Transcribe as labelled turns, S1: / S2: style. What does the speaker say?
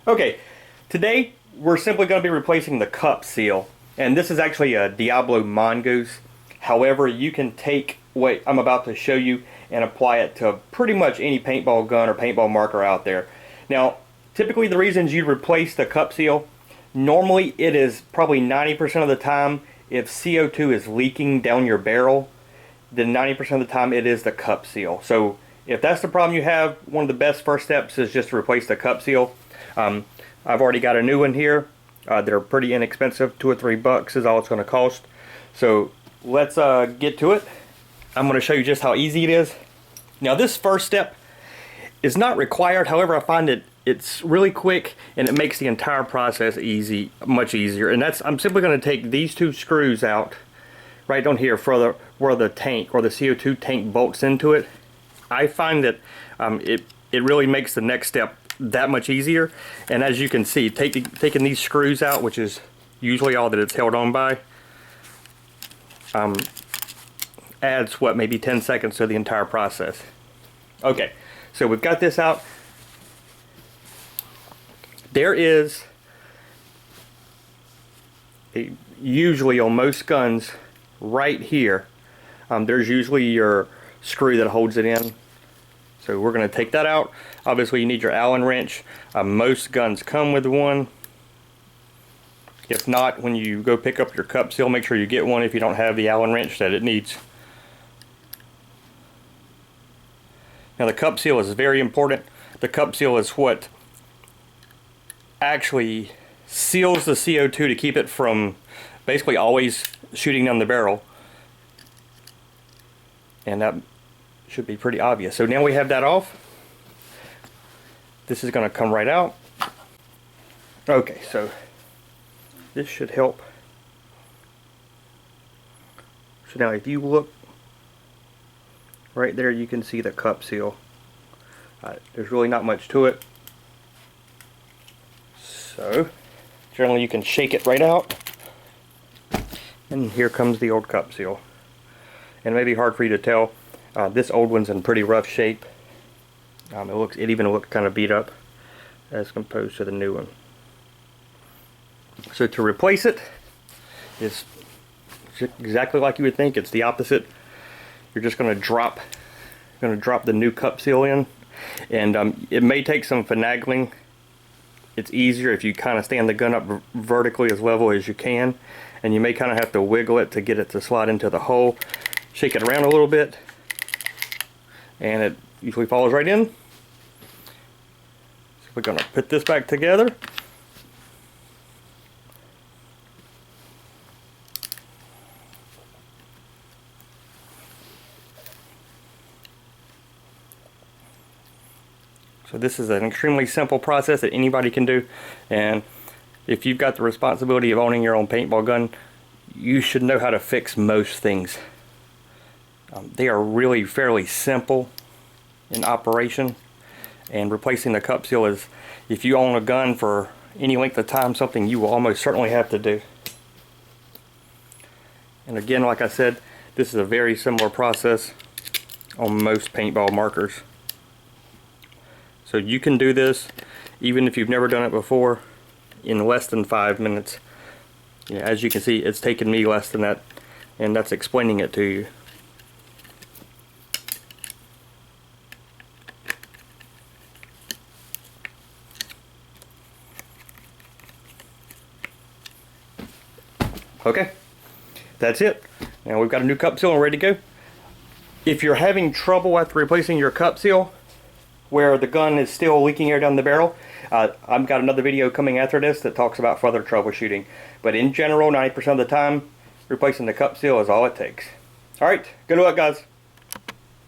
S1: Okay, today we're simply going to be replacing the cup seal, and this is actually a Diablo Mongoose. However, you can take what I'm about to show you and apply it to pretty much any paintball gun or paintball marker out there. Now, typically the reasons you replace the cup seal, normally it is probably 90% of the time if CO2 is leaking down your barrel, then 90% of the time it is the cup seal. So if that's the problem you have, one of the best first steps is just to replace the cup seal. I've already got a new one here. They're pretty inexpensive, $2 or $3 is all it's going to cost. So let's get to it. I'm going to show you just how easy it is. Now this first step is not required, however I find it's really quick and it makes the entire process much easier. And I'm simply going to take these two screws out right down here for where the tank or the CO2 tank bolts into it. I find that it really makes the next step that much easier. And as you can see, taking these screws out, which is usually all that it's held on by, adds what, maybe 10 seconds to the entire process. Okay, so we've got this out. There is usually on most guns right here, there's usually your screw that holds it in. So we're going to take that out. Obviously you need your Allen wrench. Most guns come with one. If not, when you go pick up your cup seal, make sure you get one if you don't have the Allen wrench that it needs. Now the cup seal is very important. The cup seal is what actually seals the CO2 to keep it from basically always shooting down the barrel. And that should be pretty obvious. So now we have that off. This is going to come right out. Okay, so this should help. So now if you look right there, you can see the cup seal. There's really not much to it. So generally you can shake it right out. And here comes the old cup seal. And it may be hard for you to tell. This old one's in pretty rough shape. It even looks kind of beat up as opposed to the new one. So to replace it is exactly like you would think. It's the opposite. You're just going to drop the new cup seal in, and it may take some finagling. It's easier if you kind of stand the gun up vertically as level as you can, and you may kind of have to wiggle it to get it to slide into the hole. Shake it around a little bit, and it usually falls right in. So we're going to put this back together. So this is an extremely simple process that anybody can do, and if you've got the responsibility of owning your own paintball gun, you should know how to fix most things. They are really fairly simple in operation, and replacing the cup seal is, if you own a gun for any length of time, something you will almost certainly have to do. And again, like I said, this is a very similar process on most paintball markers. So you can do this even if you've never done it before in less than 5 minutes. Yeah, as you can see, it's taken me less than that, and that's explaining it to you. Okay, that's it. Now we've got a new cup seal and ready to go. If you're having trouble after replacing your cup seal, where the gun is still leaking air down the barrel, I've got another video coming after this that talks about further troubleshooting. But in general, 90% of the time, replacing the cup seal is all it takes. Alright, good luck guys.